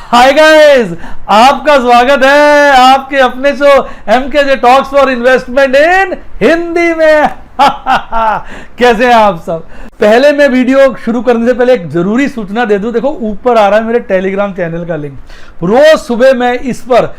Hi guys, आपका स्वागत है आपके अपने show MKJ talks for investment in Hindi में। कैसे हैं आप सब। पहले मैं वीडियो शुरू करने से पहले एक जरूरी सूचना दे दूं। देखो ऊपर आ रहा है मेरे टेलीग्राम चैनल का लिंक। रोज सुबह मैं इस पर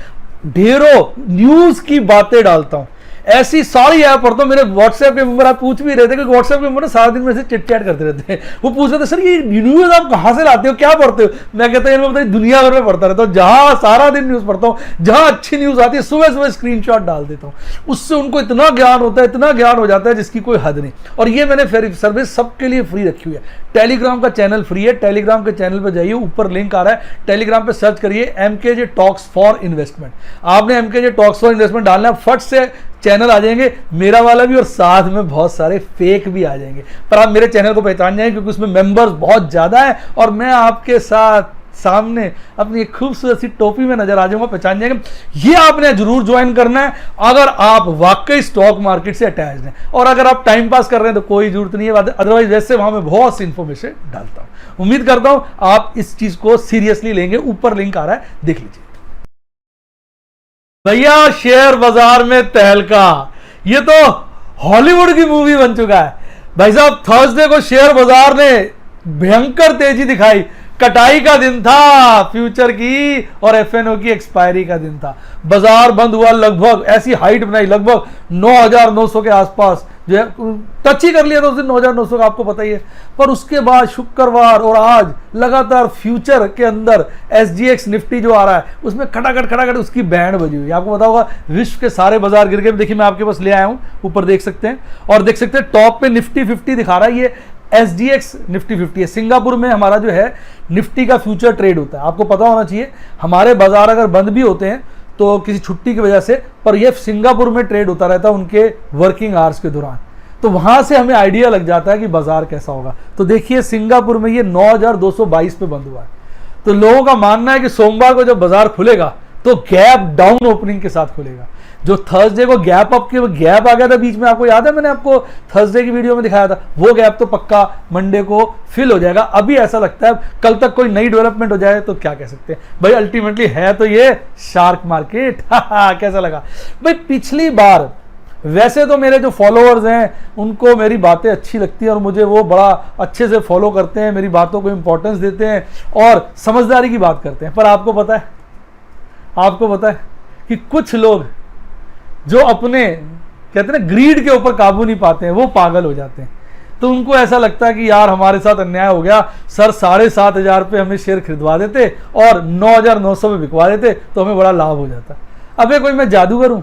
ढेरों न्यूज की बातें डालता हूं। ऐसी सारी ऐप पढ़ता हूं। मेरे व्हाट्सएप के मेंबर आप पूछ भी रहे थे कि व्हाट्सएप के मेंबर सारा दिन मेरे से चिट चैट करते रहते हैं। वो पूछ रहे थे सर ये न्यूज आप कहां से लाते हो, क्या पढ़ते हो। मैं कहता हूं बताइए दुनिया भर में पढ़ता रहता हूं। जहां सारा दिन न्यूज पढ़ता हूं, जहां अच्छी न्यूज आती है सुबह सुबह स्क्रीनशॉट डाल देता हूं। उससे उनको इतना ज्ञान होता है, इतना ज्ञान हो जाता है जिसकी कोई हद नहीं। और ये मैंने सर्विस सबके लिए फ्री रखी हुई है। टेलीग्राम का चैनल फ्री है। टेलीग्राम के चैनल पर जाइए, ऊपर लिंक आ रहा है। टेलीग्राम पे सर्च करिए एमकेजे टॉक्स फॉर इन्वेस्टमेंट। आपने एमकेजे टॉक्स फॉर इन्वेस्टमेंट डालना है, फट से चैनल आ जाएंगे, मेरा वाला भी, और साथ में बहुत सारे फेक भी आ जाएंगे। पर आप मेरे चैनल को पहचान जाएंगे क्योंकि उसमें मेंबर्स बहुत ज्यादा है और मैं आपके साथ सामने अपनी एक खूबसूरत सी टोपी में नजर आ जाऊंगा, पहचान जाएंगे। ये आपने जरूर ज्वाइन करना है अगर आप वाकई स्टॉक मार्केट से अटैच्ड हैं। और अगर आप टाइम पास कर रहे हैं तो कोई जरूरत नहीं है, अदरवाइज वैसे वहां मैं बहुत सी इंफॉर्मेशन डालता हूं। उम्मीद करता हूं आप इस चीज को सीरियसली लेंगे। ऊपर लिंक आ रहा है, देख लीजिए। भैया शेयर बाजार में तहलका, ये तो हॉलीवुड की मूवी बन चुका है। भाई साहब थर्सडे को शेयर बाजार ने भयंकर तेजी दिखाई। कटाई का दिन था फ्यूचर की और एफएनओ की एक्सपायरी का दिन था। बाजार बंद हुआ, लगभग ऐसी हाइट बनाई लगभग 9,900 के आसपास, जो है टच ही कर लिया था उस दिन 9,900 का, आपको पता ही है। पर उसके बाद शुक्रवार और आज लगातार फ्यूचर के अंदर एसजीएक्स निफ्टी जो आ रहा है उसमें खटाखट उसकी बैंड बजी हुई है। आपको पता होगा विश्व के सारे बाजार गिर गए। देखिए मैं आपके पास ले आया हूं, ऊपर देख सकते हैं। और देख सकते हैं टॉप पे निफ्टी 50 दिखा रहा है, ये एसजीएक्स निफ्टी 50 है। सिंगापुर में हमारा जो है निफ्टी का फ्यूचर ट्रेड होता है। आपको पता होना चाहिए हमारे बाजार अगर बंद भी होते हैं तो किसी छुट्टी की वजह से, पर यह सिंगापुर में ट्रेड होता रहता है उनके वर्किंग आवर्स के दौरान। तो वहां से हमें आइडिया लग जाता है कि बाजार कैसा होगा। तो देखिए सिंगापुर में ये 9,222 पे बंद हुआ है। तो लोगों का मानना है कि सोमवार को जब बाजार खुलेगा तो गैप डाउन ओपनिंग के साथ खुलेगा। जो थर्सडे को गैप आ गया था बीच में, आपको याद है मैंने आपको थर्सडे की वीडियो में दिखाया था, वो गैप तो पक्का मंडे को फिल हो जाएगा। अभी ऐसा लगता है कल तक कोई नई डेवलपमेंट हो जाए तो क्या कह सकते हैं भाई। अल्टीमेटली है तो ये शार्क मार्केट। कैसा लगा भाई। पिछली बार वैसे तो मेरे जो फॉलोअर्स हैं उनको मेरी बातें अच्छी लगती हैं और मुझे वो बड़ा अच्छे से फॉलो करते हैं, मेरी बातों को इंपॉर्टेंस देते हैं और समझदारी की बात करते हैं। पर आपको पता है कि कुछ लोग जो अपने कहते हैं ना ग्रीड के ऊपर काबू नहीं पाते हैं, वो पागल हो जाते हैं। तो उनको ऐसा लगता है कि यार हमारे साथ अन्याय हो गया, सर 7,500 पे हमें शेयर खरीदवा देते और 9,900 पे बिकवा देते तो हमें बड़ा लाभ हो जाता। अबे कोई मैं जादूगर हूं।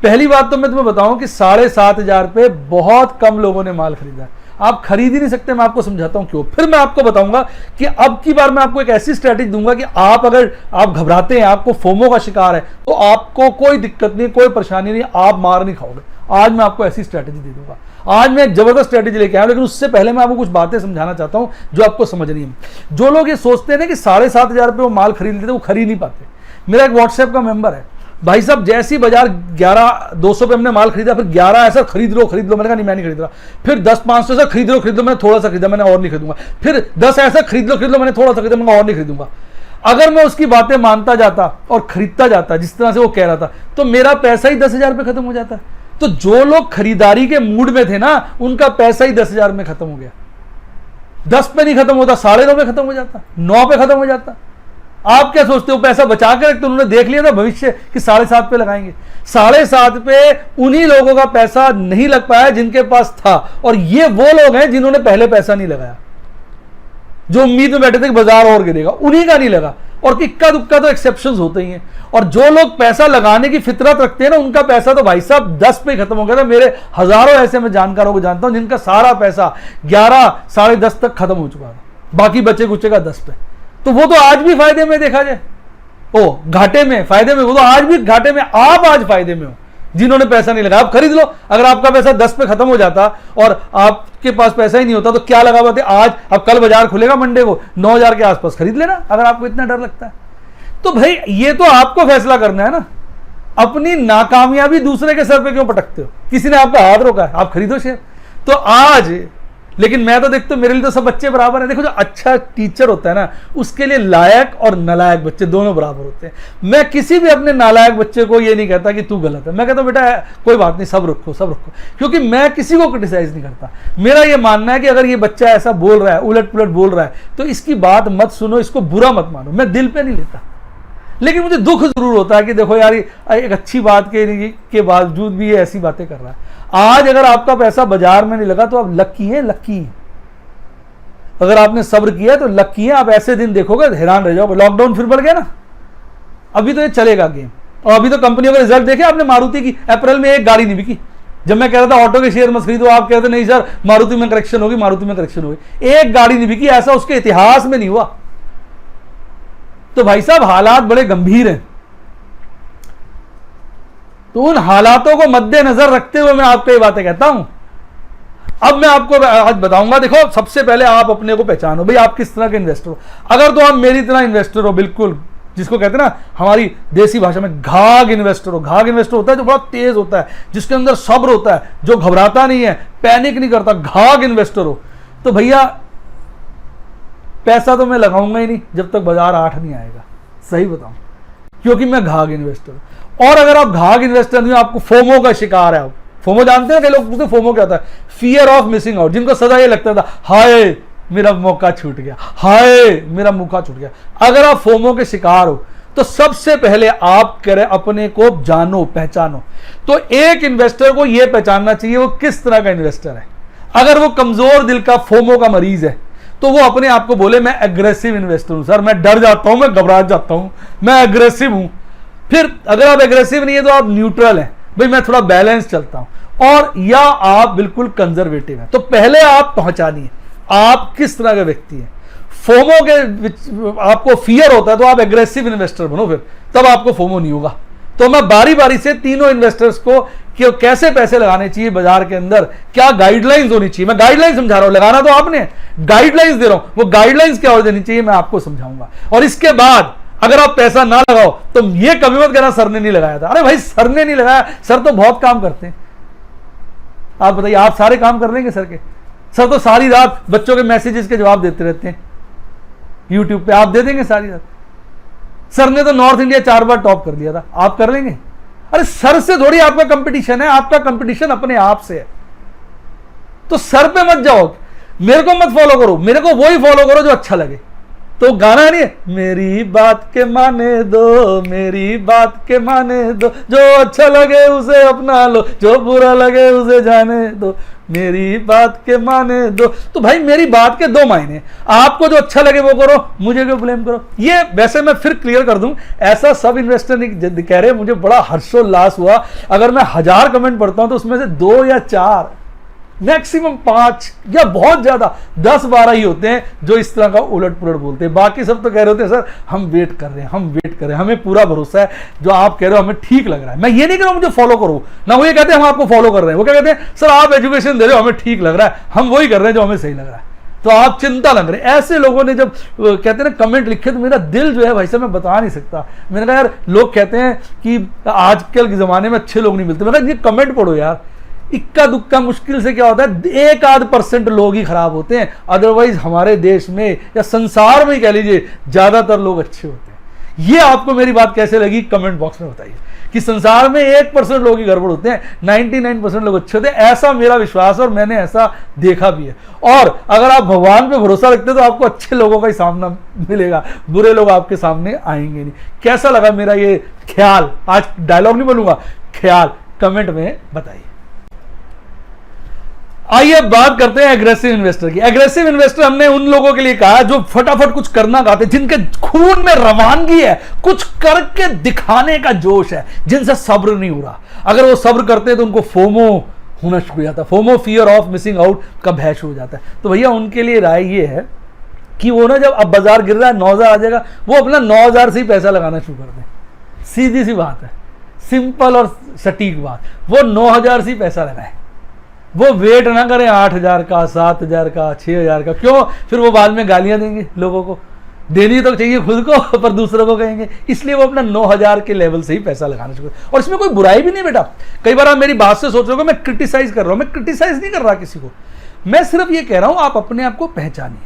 पहली बात तो मैं तुम्हें बताऊं कि 7,500 पे बहुत कम लोगों ने माल खरीदा है। आप खरीद ही नहीं सकते। मैं आपको समझाता हूं क्यों। फिर मैं आपको बताऊंगा कि अब की बार मैं आपको एक ऐसी स्ट्रैटेजी दूंगा कि अगर आप घबराते हैं, आपको फोमो का शिकार है, तो आपको कोई दिक्कत नहीं, कोई परेशानी नहीं, आप मार नहीं खाओगे। आज मैं आपको ऐसी स्ट्रैटेजी दे दूंगा। आज मैं एक जबरदस्त स्ट्रैटेजी लेके आया, लेकिन उससे पहले मैं आपको कुछ बातें समझाना चाहता हूं जो आपको समझनी है। जो लोग ये सोचते हैं ना कि 7,500 पे वो माल खरीद लेते, वो खरीद नहीं पाते। मेरा एक व्हाट्सएप का मेंबर है, भाई साहब जैसी बाजार 11,200 पे हमने माल खरीदा, फिर 11 ऐसा खरीद लो। मैंने कहा नहीं मैं नहीं खरीद रहा। फिर 10,500 ऐसा खरीद लो, मैंने थोड़ा सा खरीदा, मैंने और नहीं खरीदूंगा। फिर 10 ऐसा खरीद लो, मैंने थोड़ा सा खरीदा, मैंने और नहीं खरीदूंगा। अगर मैं उसकी बातें मानता जाता और खरीदता जाता जिस तरह से वो कह रहा था, तो मेरा पैसा ही 10,000 पे खत्म हो जाता। तो जो लोग खरीदारी के मूड में थे ना, उनका पैसा ही 10,000 में खत्म हो गया। 10 पे नहीं खत्म होता, 9.5 पे खत्म हो जाता, 9 पे खत्म हो जाता। आप क्या सोचते हो पैसा बचा के रखते? उन्होंने देख लिया था भविष्य कि 7.5 पे लगाएंगे। 7.5 पे उन्हीं लोगों का पैसा नहीं लग पाया जिनके पास था, और ये वो लोग हैं जिन्होंने पहले पैसा नहीं लगाया, जो उम्मीद में बैठे थे कि बाजार और गिरेगा, उन्हीं का नहीं लगा। और इक्का दुक्का तो एक्सेप्शंस होते ही हैं। और जो लोग पैसा लगाने की फितरत रखते हैं ना, उनका पैसा तो भाई साहब 10 पे खत्म हो गया था। मेरे हजारों ऐसे मैं जानकारों को जानता हूं जिनका सारा पैसा 11, 10.5 तक खत्म हो चुका था, बाकी बचे कुचे का 10 पे। तो वो तो आज भी फायदे में, देखा जाए घाटे में, फायदे में, वो तो आज भी घाटे में। आप आज फायदे में हो जिन्होंने पैसा नहीं लगाया। आप खरीद लो। अगर आपका पैसा 10 पे खत्म हो जाता और आपके पास पैसा ही नहीं होता तो क्या लगा पाते आज। अब कल बाजार खुलेगा मंडे को, 9,000 के आसपास खरीद लेना अगर आपको इतना डर लगता है। तो भाई ये तो आपको फैसला करना है ना। अपनी नाकामयाबी दूसरे के सर पे क्यों पटकते हो? किसी ने आपका हाथ रोका है, आप खरीदो शेयर। तो आज लेकिन मैं तो देखता हूं मेरे लिए तो सब बच्चे बराबर हैं। देखो जो अच्छा टीचर होता है ना, उसके लिए लायक और नालायक बच्चे दोनों बराबर होते हैं। मैं किसी भी अपने नालायक बच्चे को ये नहीं कहता कि तू गलत है, मैं कहता हूं बेटा कोई बात नहीं, सब रखो सब रखो, क्योंकि मैं किसी को क्रिटिसाइज नहीं करता। मेरा ये मानना है कि अगर ये बच्चा ऐसा बोल रहा है, उलट पुलट बोल रहा है, तो इसकी बात मत सुनो, इसको बुरा मत मानो, मैं दिल पे नहीं लेता। लेकिन मुझे दुख जरूर होता है कि देखो यार एक अच्छी बात के बावजूद भी ये ऐसी बातें कर रहा है। आज अगर आपका पैसा बाजार में नहीं लगा तो आप लक्की हैं, लक्की हैं। अगर आपने सब्र किया तो लक्की है। आप ऐसे दिन देखोगे हैरान रह जाओगे। लॉकडाउन फिर बढ़ गया ना, अभी तो ये चलेगा गेम। और अभी तो कंपनियों का रिजल्ट देखे आपने, मारुति की अप्रैल में एक गाड़ी नहीं बिकी। जब मैं कह रहा था ऑटो के शेयर मत खरीदो, आप कहते नहीं सर मारुति में करेक्शन होगी, मारुति में करेक्शन होगी। एक गाड़ी नहीं बिकी, ऐसा उसके इतिहास में नहीं हुआ। तो भाई साहब हालात बड़े गंभीर हैं। तो उन हालातों को मद्देनजर रखते हुए मैं आपको ये बातें कहता हूं। अब मैं आपको आज बताऊंगा, देखो सबसे पहले आप अपने को पहचानो, भाई आप किस तरह के इन्वेस्टर हो। अगर तो आप मेरी तरह इन्वेस्टर हो, बिल्कुल जिसको कहते हैं ना हमारी देसी भाषा में घाघ इन्वेस्टर हो। घाघ इन्वेस्टर होता है जो बड़ा तेज होता है, जिसके अंदर सब्र होता है, जो घबराता नहीं है, पैनिक नहीं करता, घाघ इन्वेस्टर हो। तो भैया पैसा तो मैं लगाऊंगा ही नहीं जब तक बाजार 8 नहीं आएगा, सही बताऊं, क्योंकि मैं घाघ इन्वेस्टर हूं। और अगर आप घाघ इन्वेस्टर नहीं हो, आपको फोमो का शिकार है। आप फोमो जानते हैं कई लोग पूछते फोमो क्या होता है? Fear of missing out. जिनको सदा ये लगता था हाय मेरा मौका छूट गया, हाय मेरा मौका छूट गया। अगर आप फोमो के शिकार हो तो सबसे पहले आप करें अपने को जानो, पहचानो। तो एक इन्वेस्टर को यह पहचानना चाहिए वो किस तरह का इन्वेस्टर है। अगर वो कमजोर दिल का फोमो का मरीज है तो वो अपने आप को बोले मैं एग्रेसिव इन्वेस्टर हूं, सर मैं डर जाता हूं, मैं घबरा जाता हूं, मैं एग्रेसिव हूं। फिर अगर आप एग्रेसिव नहीं है तो आप न्यूट्रल हैं, भाई मैं थोड़ा बैलेंस चलता हूं। और या आप बिल्कुल कंजर्वेटिव हैं। तो पहले आप पहचानिए आप किस तरह के व्यक्ति हैं। फोमो के आपको फियर होता है तो आप एग्रेसिव इन्वेस्टर बनो, फिर तब आपको फोमो नहीं होगा। तो मैं बारी बारी से तीनों इन्वेस्टर्स को कि कैसे पैसे लगाने चाहिए बाजार के अंदर, क्या गाइडलाइंस होनी चाहिए, मैं गाइडलाइंस समझा रहा हूं, लगाना तो आपने, गाइडलाइंस दे रहा हूं, वो गाइडलाइंस क्या और देनी चाहिए मैं आपको समझाऊंगा। और इसके बाद अगर आप पैसा ना लगाओ तो ये कभी मत कहना सर ने नहीं लगाया था। अरे भाई सर ने नहीं लगाया, सर तो बहुत काम करते हैं। आप बताइए आप सारे काम कर लेंगे सर के? सर तो सारी रात बच्चों के मैसेजेस के जवाब देते रहते हैं यूट्यूब पे, आप दे देंगे सारी रात? सर ने तो नॉर्थ इंडिया 4 बार टॉप कर दिया था, आप कर लेंगे? अरे सर से थोड़ी आपका कंपटीशन है, आपका कंपटीशन अपने आप से है। तो सर पे मत जाओ, मेरे को मत फॉलो करो, मेरे को वही फॉलो करो जो अच्छा लगे। तो गाना नहीं है मेरी बात के माने दो, मेरी बात के माने दो, जो अच्छा लगे उसे अपना लो, जो बुरा लगे उसे जाने दो, मेरी बात के माने दो। तो भाई मेरी बात के 2 मायने, आपको जो अच्छा लगे वो करो, मुझे क्यों ब्लेम करो। ये वैसे मैं फिर क्लियर कर दूं, ऐसा सब इन्वेस्टर नहीं कह रहे। मुझे बड़ा हर्षोल्लास हुआ, अगर मैं 1000 कमेंट पढ़ता हूं तो उसमें से 2 या 4 मैक्सिमम 5 या बहुत ज्यादा 10-12 ही होते हैं जो इस तरह का उलट पुलट बोलते हैं। बाकी सब तो कह रहे होते हैं सर हम वेट कर रहे हैं, हम वेट कर रहे हैं, हमें पूरा भरोसा है, जो आप कह रहे हो हमें ठीक लग रहा है। मैं ये नहीं कह रहा हूं मुझे फॉलो करो ना, वो ये कहते हैं हम आपको फॉलो कर रहे हैं। वो क्या कहते हैं सर आप एजुकेशन दे रहे हो, हमें ठीक लग रहा है, हम वही कर रहे हैं जो हमें सही लग रहा है। तो आप चिंता लग रहे हैं। ऐसे लोगों ने जब कहते हैं ना कमेंट लिखे तो मेरा दिल जो है भाई साहब मैं बता नहीं सकता। मैंने कहा यार लोग कहते हैं कि आजकल के जमाने में अच्छे लोग नहीं मिलते। मैंने कहा ये कमेंट पढ़ो यार, इक्का दुक्का मुश्किल से क्या होता है 1-8% लोग ही खराब होते हैं, अदरवाइज हमारे देश में या संसार में ही कह लीजिए ज्यादातर लोग अच्छे होते हैं। ये आपको मेरी बात कैसे लगी कमेंट बॉक्स में बताइए कि संसार में 1% लोग ही गड़बड़ होते हैं, 99% लोग अच्छे होते हैं। ऐसा मेरा विश्वास है और मैंने ऐसा देखा भी है। और अगर आप भगवान पे भरोसा रखते हैं तो आपको अच्छे लोगों का ही सामना मिलेगा, बुरे लोग आपके सामने आएंगे नहीं। कैसा लगा मेरा ये ख्याल, आज डायलॉग नहीं बोलूंगा, ख्याल कमेंट में बताइए। आइए बात करते हैं एग्रेसिव इन्वेस्टर की। एग्रेसिव इन्वेस्टर हमने उन लोगों के लिए कहा जो फटाफट कुछ करना चाहते, जिनके खून में रवानगी है, कुछ करके दिखाने का जोश है, जिनसे सब्र नहीं हो रहा। अगर वो सब्र करते हैं तो उनको फोमो होना शुरू हो जाता है, FOMO fear of missing out का भय शुरू हो जाता है। तो भैया उनके लिए राय ये है कि वो ना जब अब बाजार गिर रहा है 9000 आ जाएगा, वो अपना 9000 से ही पैसा लगाना शुरू कर दें। सीधी सी बात है, सिंपल और सटीक बात, वो 9000 से ही पैसा लगाए। वो वेट ना करें 8000 का, 7000 का, 6000 का। क्यों? फिर वो बाद में गालियां देंगे लोगों को, देनी तो चाहिए खुद को पर दूसरों को कहेंगे। इसलिए वो अपना 9000 के लेवल से ही पैसा लगाना शुरू। और इसमें कोई बुराई भी नहीं बेटा। कई बार आप मेरी बात से सोच रहे हो मैं क्रिटिसाइज कर रहा हूं, मैं क्रिटिसाइज नहीं कर रहा किसी को। मैं सिर्फ ये कह रहा हूं आप अपने आप को पहचानिए,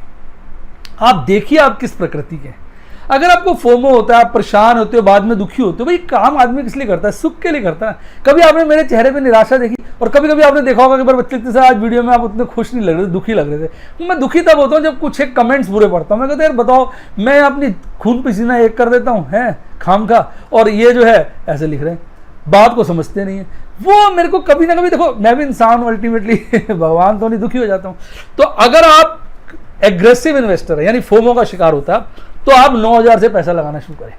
आप देखिए आप किस प्रकृति के हैं। अगर आपको फोमो होता है, आप परेशान होते हो, बाद में दुखी होते हो, भाई काम आदमी किस लिए करता है? सुख के लिए करता है। कभी आपने मेरे चेहरे पे निराशा देखी? और कभी कभी आपने देखा होगा कि बच्चे से आज वीडियो में आप उतने खुश नहीं लग रहे थे, दुखी लग रहे थे। मैं दुखी तब होता हूँ जब कुछ एक कमेंट्स बुरे पढ़ता हूँ। मैं कहता यार बताओ, मैं अपनी खून पसीना एक कर देता हूँ है खाम खा, और ये जो है ऐसे लिख रहे हैं, बात को समझते नहीं है। वो मेरे को कभी ना कभी, देखो मैं भी इंसान हूं अल्टीमेटली, भगवान तो नहीं, दुखी हो जाता हूं। तो अगर आप एग्रेसिव इन्वेस्टर है, यानी फोमो का शिकार होता है, तो आप 9,000 से पैसा लगाना शुरू करें।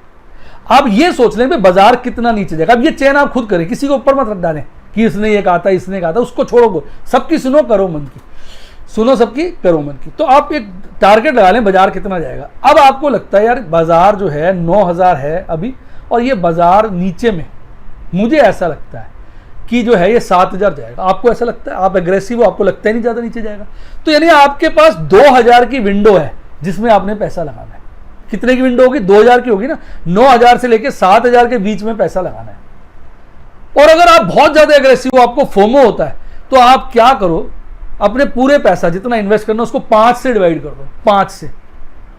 आप ये सोच लें कि बाजार कितना नीचे जाएगा। अब ये चेन आप खुद करें, किसी को ऊपर मत रख डालें कि इसने ये कहा था, इसने कहा था, उसको छोड़ो, सबकी सुनो, करो मन की, सुनो सबकी, करो मन की। तो आप एक टारगेट लगा लें बाजार कितना जाएगा। अब आपको लगता है यार बाजार जो है 9,000 है अभी, और ये बाजार नीचे में, मुझे ऐसा लगता है कि जो है ये 7,000 जाएगा। आपको ऐसा लगता है? आप एग्रेसिव हो, आपको लगता ही नहीं ज्यादा नीचे जाएगा। तो यानी आपके पास 2,000 की विंडो है जिसमें आपने पैसा लगाना है। कितने की विंडो होगी? 2,000 की होगी ना। 9,000 से लेकर 7,000 के बीच में पैसा लगाना है। और अगर आप बहुत ज्यादा एग्रेसिव हो, आपको फोमो होता है, तो आप क्या करो, अपने पूरे पैसा जितना इन्वेस्ट करना उसको 5 से डिवाइड कर दो, 5 से,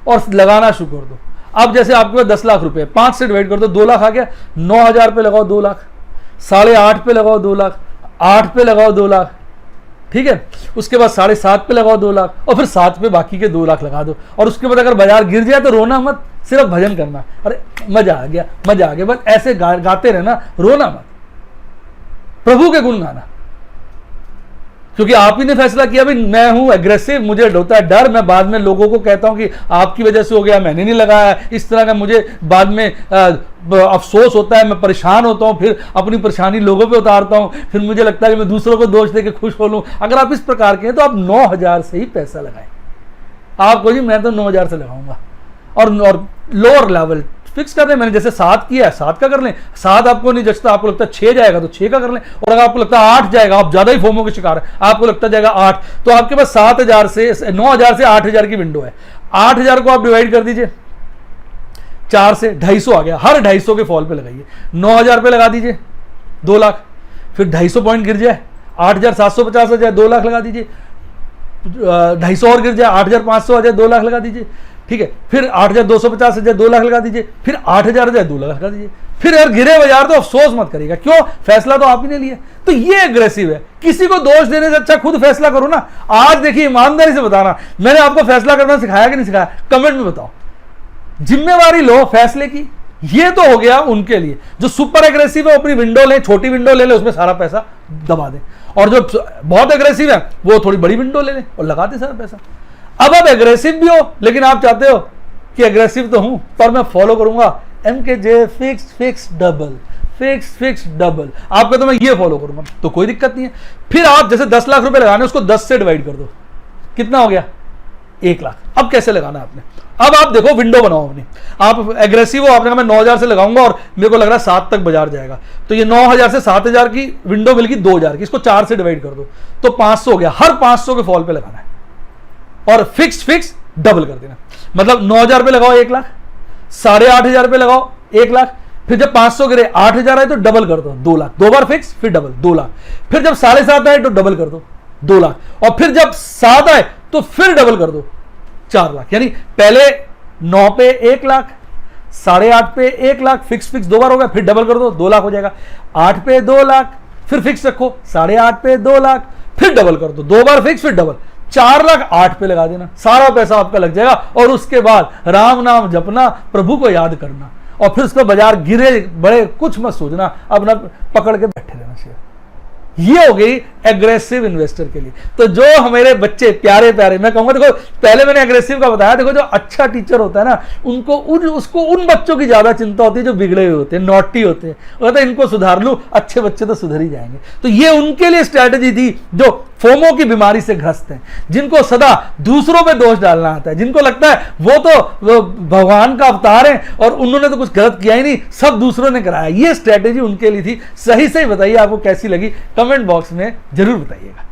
और लगाना शुरू कर दो। अब जैसे आपके पास 10 लाख रुपए, 5 से डिवाइड कर दो, 2 लाख आ गया। 9,000 पे लगाओ 2 लाख, 8.5 पे लगाओ 2 लाख, 8 पे लगाओ 2 लाख, ठीक है। उसके बाद 7.5 पे लगाओ 2 लाख, और फिर 7 पे बाकी के 2 लाख लगा दो। और उसके बाद अगर बाजार गिर जाए तो रोना मत, सिर्फ भजन करना, अरे मजा आ गया, मजा आ गया, बस ऐसे गाते रहना, रोना मत, प्रभु के गुण गाना। क्योंकि आप ही ने फैसला किया भाई मैं हूं एग्रेसिव, मुझे होता है डर, मैं बाद में लोगों को कहता हूं कि आपकी वजह से हो गया, मैंने नहीं लगाया, इस तरह का मुझे बाद में अफसोस होता है, मैं परेशान होता हूं, फिर अपनी परेशानी लोगों पे उतारता हूं, फिर मुझे लगता है कि मैं दूसरों को दोष देकर खुश हो लूं। अगर आप इस प्रकार के हैं तो आप 9,000 से ही पैसा लगाएं। आपको जी मैं तो 9,000 से लगाऊंगा, और लोअर लेवल फिक्स कर लें। मैंने जैसे 7 किया है, 7 का कर लें। 7 आपको नहीं जचता, आपको लगता है 6 जाएगा तो 6 का कर लें। और अगर आपको लगता है 8 जाएगा, आप ज्यादा ही फोमो के शिकार है, आपको लगता जाएगा 8, तो आपके पास 7,000 से 9,000 से 8,000 की विंडो है। 8,000 को आप डिवाइड कर दीजिए 4 से, 250 आ गया। हर 250 के फॉल पे लगाइए। 9,000 पे लगा दीजिए 2 लाख, फिर 250 पॉइंट गिर जाए 8,750 आ जाए 2 लाख लगा दीजिए, 250 और गिर जाए 8,500 आ जाए 2 लाख लगा दीजिए, ठीक है। फिर 8,250 आ जाए 2 लाख लगा दीजिए, फिर 8,000 आ जाए 2 लाख लगा दीजिए। फिर अगर गिरे बाजार तो अफसोस मत करिएगा, क्यों? फैसला तो आप ही ने लिया। तो ये एग्रेसिव है। किसी को दोष देने से अच्छा खुद फैसला करो ना। आज देखिए, ईमानदारी से बताना, मैंने आपको फैसला करना सिखाया कि नहीं सिखाया? कमेंट में बताओ। जिम्मेवारी लो फैसले की। ये तो हो गया उनके लिए जो सुपर एग्रेसिव है, अपनी विंडो ले, छोटी विंडो ले ले, उसमें सारा पैसा दबा दे। और जो बहुत एग्रेसिव है वो थोड़ी बड़ी विंडो ले ले और लगा दे सारा पैसा। अब आप एग्रेसिव भी हो, लेकिन आप चाहते हो कि एग्रेसिव तो हूं पर मैं फॉलो करूंगा MKJ fix double, fix double. आपका तो मैं ये फॉलो करूंगा, तो कोई दिक्कत नहीं है। फिर आप जैसे 10 लाख रुपए लगाने, उसको 10 से डिवाइड कर दो, कितना हो गया? 1 लाख। अब कैसे लगाना आपने? अब आप देखो, विंडो बनाओ अपनी। आप एग्रेसिव हो, आपने कहा मैं 9,000 से लगाऊंगा और मेरे को लग रहा है 7 तक बाजार जाएगा, तो ये 9,000 से 7,000 की विंडो मिल गई 2,000 की, इसको 4 से डिवाइड कर दो तो 500 हो गया। हर 500 के फॉल पे लगाना है और फिक्स डबल कर देना। मतलब 9,000 पे लगाओ 1 लाख, 8,500 पे लगाओ 1 लाख, फिर जब 500 गिरे 8,000 आए तो डबल कर दो 2 लाख, 2 बार फिक्स फिर डबल 2 लाख, फिर जब 7.5 आए तो डबल कर दो 2 लाख, और फिर जब 7 आए तो फिर डबल कर दो 4 लाख। यानी पहले 9 पे 1 लाख, 8.5 पे 1 लाख, फिक्स 2 बार हो गया, फिर डबल कर दो 2 लाख हो जाएगा। 8 पे 2 लाख, फिर फिक्स रखो, 8.5 पे 2 लाख, फिर डबल कर दो 2 बार फिक्स फिर डबल, 4 लाख 8 पे लगा देना, सारा पैसा आपका लग जाएगा। और उसके बाद राम नाम जपना, प्रभु को याद करना, और फिर उसका बाजार गिरे बड़े कुछ मत सोचना, अपना पकड़ के बैठे रहना शेयर। ये हो गई एग्रेसिव इन्वेस्टर के लिए। तो जो हमारे बच्चे प्यारे प्यारे, मैं कहूंगा देखो, पहले मैंने एग्रेसिव का बताया, देखो जो अच्छा टीचर होता है ना, उसको उन बच्चों की ज्यादा चिंता होती है जो बिगड़े हुए होते हैं, नॉटी होते हैं। कहते हैं इनको सुधार लूं, अच्छे बच्चे तो सुधर ही जाएंगे। तो ये उनके लिए स्ट्रैटेजी थी जो फोमो की बीमारी से ग्रस्त हैं, जिनको सदा दूसरों पे दोष डालना आता है, जिनको लगता है वो भगवान का अवतार है और उन्होंने तो कुछ गलत किया ही नहीं, सब दूसरों ने कराया। ये स्ट्रैटेजी उनके लिए थी। सही बताइए आपको कैसी लगी, कमेंट बॉक्स में जरूर बताइएगा।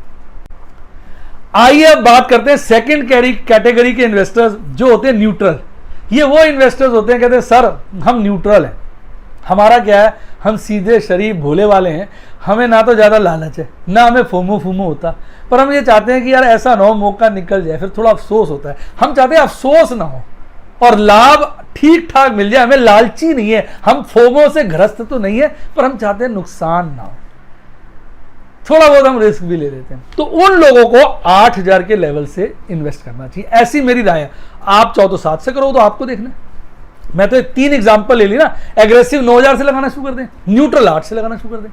आइए अब बात करते हैं सेकंड कैटेगरी के इन्वेस्टर्स जो होते हैं न्यूट्रल। ये वो इन्वेस्टर्स होते हैं, कहते हैं सर हम न्यूट्रल हैं, हमारा क्या है, हम सीधे शरीफ भोले वाले हैं, हमें ना तो ज़्यादा लालच है, ना हमें फोमो फूमो होता, पर हम ये चाहते हैं कि यार ऐसा ना हो मौका निकल जाए, फिर थोड़ा अफसोस होता है। हम चाहते हैं अफसोस ना हो और लाभ ठीक ठाक मिल जाए। हमें लालची नहीं है, हम फोमो से ग्रस्त तो नहीं है, पर हम चाहते हैं नुकसान ना हो, थोड़ा बहुत हम रिस्क भी ले लेते हैं। तो उन लोगों को 8,000 के लेवल से इन्वेस्ट करना चाहिए, ऐसी मेरी राय है। आप चाहो तो 7 से करो, तो आपको देखना। मैं तो 3 एग्जांपल ले ली ना। एग्रेसिव 9,000 से लगाना शुरू कर दें, न्यूट्रल 8 से लगाना शुरू कर दें,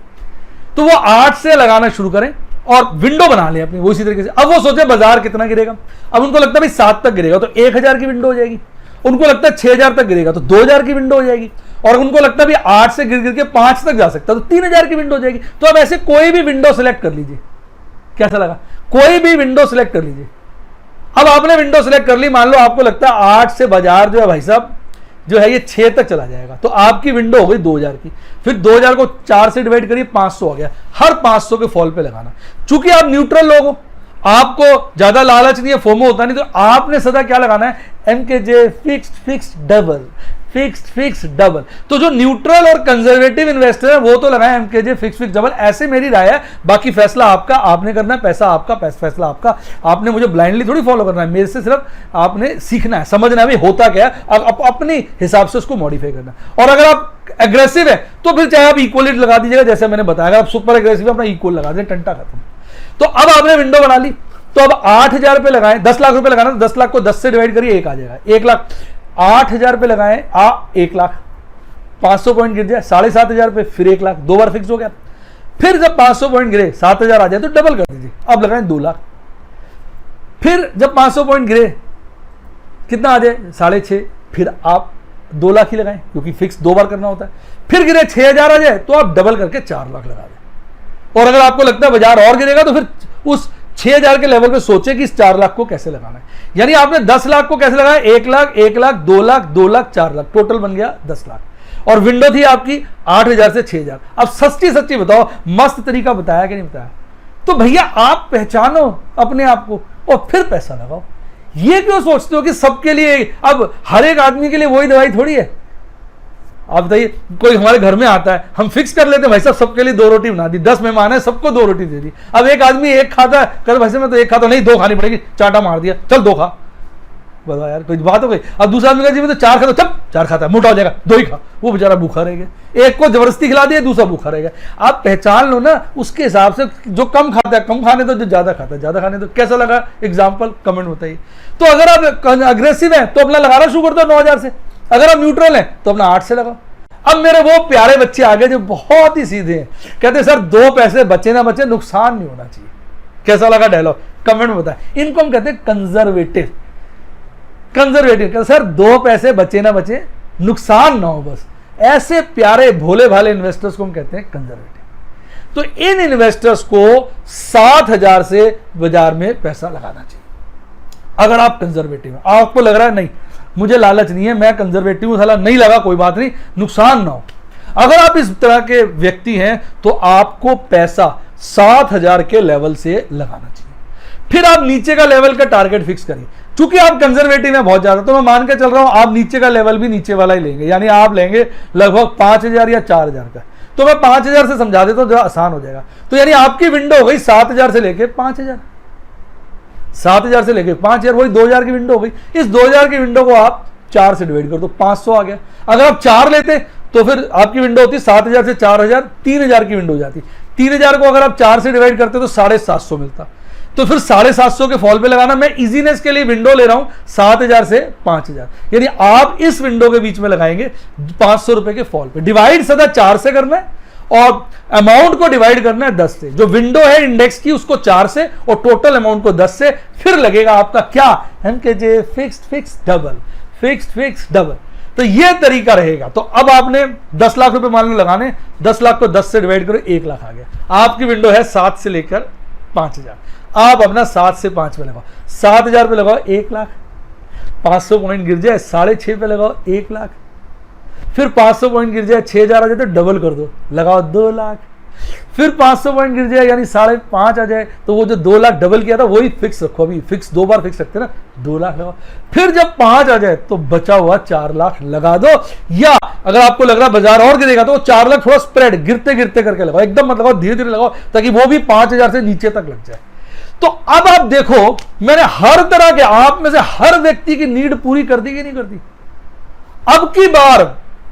तो वो 8 से लगाना शुरू करें और विंडो बना लें अपनी वो इसी तरीके से। अब वो सोचे बाजार कितना गिरेगा, अब उनको लगता है भाई 7 तक गिरेगा तो 1,000 की विंडो हो जाएगी, उनको लगता है 6,000 तक गिरेगा तो 2,000 की विंडो हो जाएगी, और उनको लगता है भाई 8 से गिर गिर के 5 तक जा सकता है तो 3,000 की विंडो हो जाएगी। तो अब ऐसे कोई भी विंडो सिलेक्ट कर लीजिए, कैसा लगा, कोई भी विंडो सिलेक्ट कर लीजिए। अब आपने विंडो सिलेक्ट कर ली, मान लो आपको लगता है 8 से बाजार जो है भाई साहब जो है ये 6 तक चला जाएगा, तो आपकी विंडो हो गई 2,000 की। फिर 2,000 को 4 से डिवाइड करिए, 500 हो गया। हर 500 के फॉल पे लगाना। चूंकि आप न्यूट्रल लोग हो, आपको ज्यादा लालच नहीं है, फोमो होता नहीं, तो आपने सदा क्या लगाना है, एमकेजे फिक्स्ड डबल, फिक्स्ड डबल। तो जो न्यूट्रल और कंजर्वेटिव इन्वेस्टर है वो तो लगाए एमकेजे फिक्स्ड डबल। ऐसे मेरी राय है, बाकी फैसला आपका, आपने करना है, पैसा आपका, फैसला आपका। आपने मुझे ब्लाइंडली थोड़ी फॉलो करना है, मेरे से सिर्फ आपने सीखना है, समझना है भाई होता क्या है, अपनी हिसाब से उसको मॉडिफाई करना। और अगर आप एग्रेसिव है तो फिर चाहे आप इक्वल लगा दीजिएगा, जैसे मैंने बताया। अगर आप सुपर एग्रेसिव है अपना इक्वल लगा दें, टंटा खत्म। तो अब आपने विंडो बना ली, तो अब 8,000 पे लगाएं, 10 लाख रुपए लगाना, 10 लाख को 10 से डिवाइड करिए, 1 आ जाएगा। 1 लाख 8,000 पे लगाएं, 1 लाख 500 पॉइंट गिर जाए 7,500 पे, फिर 1 लाख, 2 बार फिक्स हो गया। फिर जब 500 पॉइंट गिरे 7,000 आ जाए तो डबल कर दीजिए, अब लगाएं 2 लाख। फिर जब 500 पॉइंट गिरे कितना आ जाए 6.5, फिर आप 2 लाख ही लगाएं, क्योंकि फिक्स 2 बार करना होता है। फिर गिरे 6,000 आ जाए तो आप डबल करके 4 लाख लगा दें। और अगर आपको लगता है बाजार और गिरेगा तो फिर उस 6,000 के लेवल पे सोचे कि इस 4 लाख को कैसे लगाना है। यानी आपने 10 लाख को कैसे लगाया, 1 लाख, 1 लाख, 2 लाख, 2 लाख, 4 लाख, टोटल बन गया 10 लाख। और विंडो थी आपकी 8,000 से 6,000। अब सच्ची बताओ, मस्त तरीका बताया कि नहीं बताया? तो भैया आप पहचानो अपने आप को और फिर पैसा लगाओ। ये क्यों सोचते हो कि सबके लिए, अब हर एक आदमी के लिए वही दवाई थोड़ी है। आप बताइए, कोई हमारे घर में आता है, हम फिक्स कर लेते हैं भाई साहब सबके लिए 2 रोटी बना दी, 10 मेहमान है सबको 2 रोटी दे दी। अब एक आदमी 1 खाता है, कहते भाई साहब मैं तो 1 खाता, नहीं 2 खानी पड़ेगी, चाटा मार दिया, चल 2 खा। बताओ यार, कोई बात हो गई। अब दूसरा आदमी कहता जी मैं तो 4 खाता, चल 4 खाता है, मोटा हो जाएगा, 2 ही खा। वो बेचारा भूखा रहेगा। एक को जबरदस्ती खिला दिया, दूसरा भूखा रहेगा। आप पहचान लो ना उसके हिसाब से, जो कम खाता है कम खाने दो, जो ज्यादा खाता है ज्यादा खाने दो। कैसा लगा एग्जाम्पल, कमेंट बताइए। तो अगर आप अग्रेसिव है तो अपना लगाना शुरू कर दो 9,000 से, अगर आप न्यूट्रल है तो अपना 8 से लगाओ। अब मेरे वो प्यारे बच्चे आगे जो बहुत ही सीधे हैं, कहते सर 2 पैसे बचे ना बचे, नुकसान नहीं होना चाहिए। कैसा लगा डायलॉग, कमेंट में बताएं। इनको हम कहते हैं कंजर्वेटिव। कहते सर 2 पैसे बचे ना बचे, नुकसान ना हो बस। ऐसे प्यारे भोले भाले इन्वेस्टर्स को हम कहते हैं कंजर्वेटिव। तो इन इन्वेस्टर्स को 7,000 से बाजार में पैसा लगाना चाहिए। अगर आप कंजर्वेटिव हैं, आपको लग रहा है नहीं मुझे लालच नहीं है, मैं कंजर्वेटिव हूं, साला नहीं लगा कोई बात नहीं, नुकसान ना हो। अगर आप इस तरह के व्यक्ति हैं तो आपको पैसा 7,000 के लेवल से लगाना चाहिए। फिर आप नीचे का लेवल का टारगेट फिक्स करिए। चूंकि आप कंजर्वेटिव हैं बहुत ज्यादा, तो मैं मान के चल रहा हूं आप नीचे का लेवल भी नीचे वाला ही लेंगे, यानी आप लेंगे लगभग 5,000 या 4,000 का। तो मैं 5,000 से समझा देता हूं जो आसान हो जाएगा। तो यानी आपकी विंडो हो गई 7,000 से लेके 5,000, 7,000 से लेके 5,000, वही 2,000 की विंडो हो गई। इस 2,000 की विंडो को आप 4 से डिवाइड कर दो, 500 आ गया। अगर आप 4 लेते तो फिर आपकी विंडो होती 7,000 से 4,000, 3,000 की विंडो हो जाती। 3,000 को अगर आप 4 से डिवाइड करते तो 750 मिलता। तो फिर 750 के फॉल पे लगाना। मैं इजीनेस के लिए विंडो ले रहा हूं 7,000 से 5,000, यानी आप इस विंडो के बीच में लगाएंगे 500 रुपए के फॉल पे। डिवाइड सदा 4 से करना है और अमाउंट को डिवाइड करना है 10 से। जो विंडो है इंडेक्स की उसको 4 से और टोटल अमाउंट को 10 से। फिर लगेगा आपका क्या, एमकेजे फिक्स्ड डबल। तो ये तरीका रहेगा। तो अब आपने 10 लाख रुपए मान लो लगाने, 10 लाख को 10 से डिवाइड करो, 1 लाख आ गया। आपकी विंडो है 7 से लेकर 5,000। आप अपना 7 से 5 पे लगाओ, 7,000 पे लगाओ 1 लाख, 500 पॉइंट गिर जाए 6.5 पे लगाओ 1 लाख, फिर 500 पॉइंट गिर जाए 6,000 आ जाए तो डबल कर दो, लगाओ 2 लाख, फिर 500 पॉइंट गिर जाए यानी 5.5 आ जाए, तो वो जो 2 लाख डबल किया था वही फिक्स रखो, अभी फिक्स 2 बार फिक्स रखते ना, 2 लाख लगाओ। फिर जब 5 आ जाए तो बचा हुआ 4 लाख लगा दो, या अगर आपको लग रहा है बाजार और गिरेगा तो 4 लाख थोड़ा स्प्रेड गिरते गिरते करके लगाओ, एकदम मत लगाओ, धीरे धीरे लगाओ, ताकि वो भी 5,000 से नीचे तक लग जाए। तो अब आप देखो, मैंने हर तरह के, आप में से हर व्यक्ति की नीड पूरी कर दी कि नहीं कर दी। अब की बार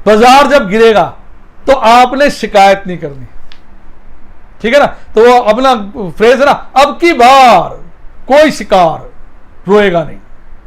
बाजार जब गिरेगा तो आपने शिकायत नहीं करनी, ठीक है ना। तो वो अपना फ्रेज है ना, अब की बार कोई शिकार रोएगा नहीं,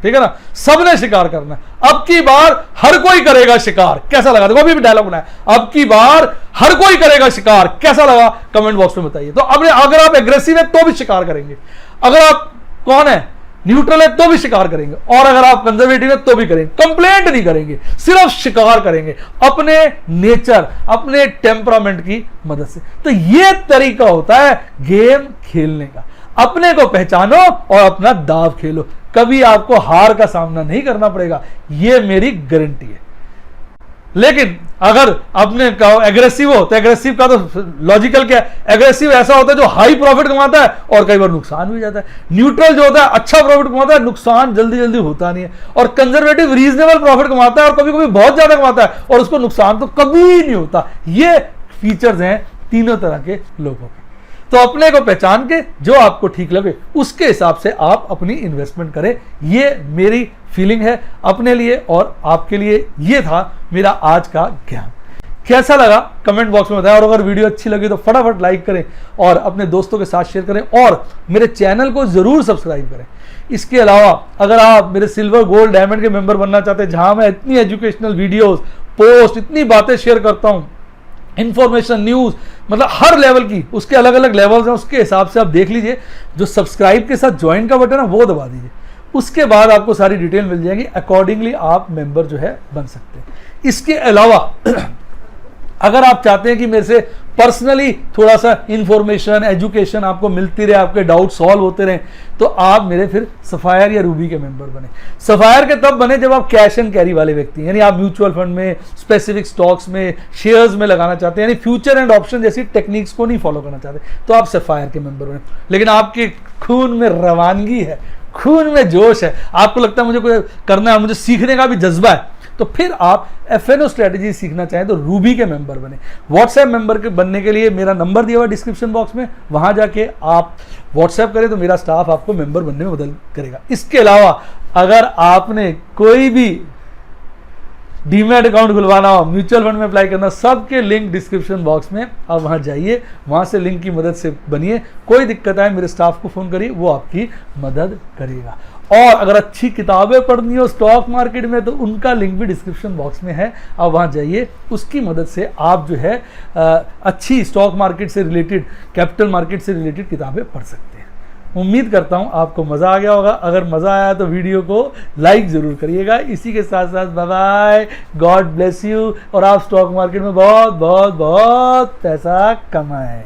ठीक है ना, सबने शिकार करना है। अब की बार हर कोई करेगा शिकार, कैसा लगा, देखो अभी भी डायलॉग बनाया, अब की बार हर कोई करेगा शिकार, कैसा लगा कमेंट बॉक्स में बताइए। तो अब अगर आप एग्रेसिव है तो भी शिकार करेंगे, अगर आप कौन है न्यूट्रल है तो भी शिकार करेंगे, और अगर आप कंजर्वेटिव है तो भी करेंगे। कंप्लेंट नहीं करेंगे, सिर्फ शिकार करेंगे अपने नेचर, अपने टेम्परामेंट की मदद से। तो यह तरीका होता है गेम खेलने का। अपने को पहचानो और अपना दाव खेलो, कभी आपको हार का सामना नहीं करना पड़ेगा, यह मेरी गारंटी है। लेकिन अगर अपने एग्रेसिव हो तो एग्रेसिव का तो लॉजिकल क्या है, एग्रेसिव ऐसा होता है जो हाई प्रॉफिट कमाता है और कई बार नुकसान भी जाता है। न्यूट्रल जो होता है अच्छा प्रॉफिट कमाता है, नुकसान जल्दी जल्दी होता नहीं है। और कंजर्वेटिव रीजनेबल प्रॉफिट कमाता है और कभी कभी बहुत ज्यादा कमाता है और उसको नुकसान तो कभी नहीं होता। ये फीचर्स हैं तीनों तरह के लोगों के। तो अपने को पहचान के जो आपको ठीक लगे उसके हिसाब से आप अपनी इन्वेस्टमेंट करें, ये मेरी फीलिंग है अपने लिए और आपके लिए। ये था मेरा आज का ज्ञान। कैसा लगा कमेंट बॉक्स में बताएं, और अगर वीडियो अच्छी लगी तो फटाफट लाइक करें और अपने दोस्तों के साथ शेयर करें और मेरे चैनल को जरूर सब्सक्राइब करें। इसके अलावा अगर आप मेरे सिल्वर गोल्ड डायमंड के मेंबर बनना चाहते हैं, जहां मैं इतनी एजुकेशनल वीडियोस पोस्ट इतनी बातें शेयर करता हूं, इंफॉर्मेशन न्यूज, मतलब हर लेवल की, उसके अलग अलग लेवल्स हैं, उसके हिसाब से आप देख लीजिए। जो सब्सक्राइब के साथ ज्वाइन का बटन है वो दबा दीजिए, उसके बाद आपको सारी डिटेल मिल जाएगी, अकॉर्डिंगली आप मेंबर जो है बन सकते हैं। इसके अलावा अगर आप चाहते हैं कि मेरे से पर्सनली थोड़ा सा इंफॉर्मेशन एजुकेशन आपको मिलती रहे, आपके डाउट सॉल्व होते रहे, तो आप मेरे फिर सफायर या रूबी के मेंबर बने। सफायर के तब बने जब आप कैश एंड कैरी वाले व्यक्ति हैं, यानी आप म्यूचुअल फंड में, स्पेसिफिक स्टॉक्स में, शेयर्स में लगाना चाहते हैं, यानी फ्यूचर एंड ऑप्शन जैसी टेक्निक्स को नहीं फॉलो करना चाहते, तो आप सफायर के मेंबर बने। लेकिन आपके खून में रवानगी है, खून में जोश है, आपको लगता है मुझे कोई करना है, मुझे सीखने का भी जज्बा है, तो फिर आप FNO स्ट्रेटेजी सीखना चाहें तो रूबी के मेंबर बने। व्हाट्सएप मेंबर के बनने के लिए मेरा नंबर दिया हुआ डिस्क्रिप्शन बॉक्स में, वहां जाके आप व्हाट्सएप करें तो मेरा स्टाफ आपको मेंबर बनने में मदद करेगा। इसके अलावा अगर आपने कोई भी डीमैट अकाउंट खुलवाना हो, म्यूचुअल फंड में अप्लाई करना, सबके लिंक डिस्क्रिप्शन बॉक्स में, आप वहां जाइए, वहां से लिंक की मदद से बनिए। कोई दिक्कत आए मेरे स्टाफ को फोन करिए, वो आपकी मदद करेगा। और अगर अच्छी किताबें पढ़नी हो स्टॉक मार्केट में तो उनका लिंक भी डिस्क्रिप्शन बॉक्स में है, आप वहां जाइए, उसकी मदद से आप जो है अच्छी स्टॉक मार्केट से रिलेटेड, कैपिटल मार्केट से रिलेटेड किताबें पढ़ सकते हैं। उम्मीद करता हूं आपको मज़ा आ गया होगा। अगर मज़ा आया तो वीडियो को लाइक ज़रूर करिएगा। इसी के साथ साथ bye bye, God bless you, और आप स्टॉक मार्केट में बहुत बहुत बहुत पैसा कमाएं।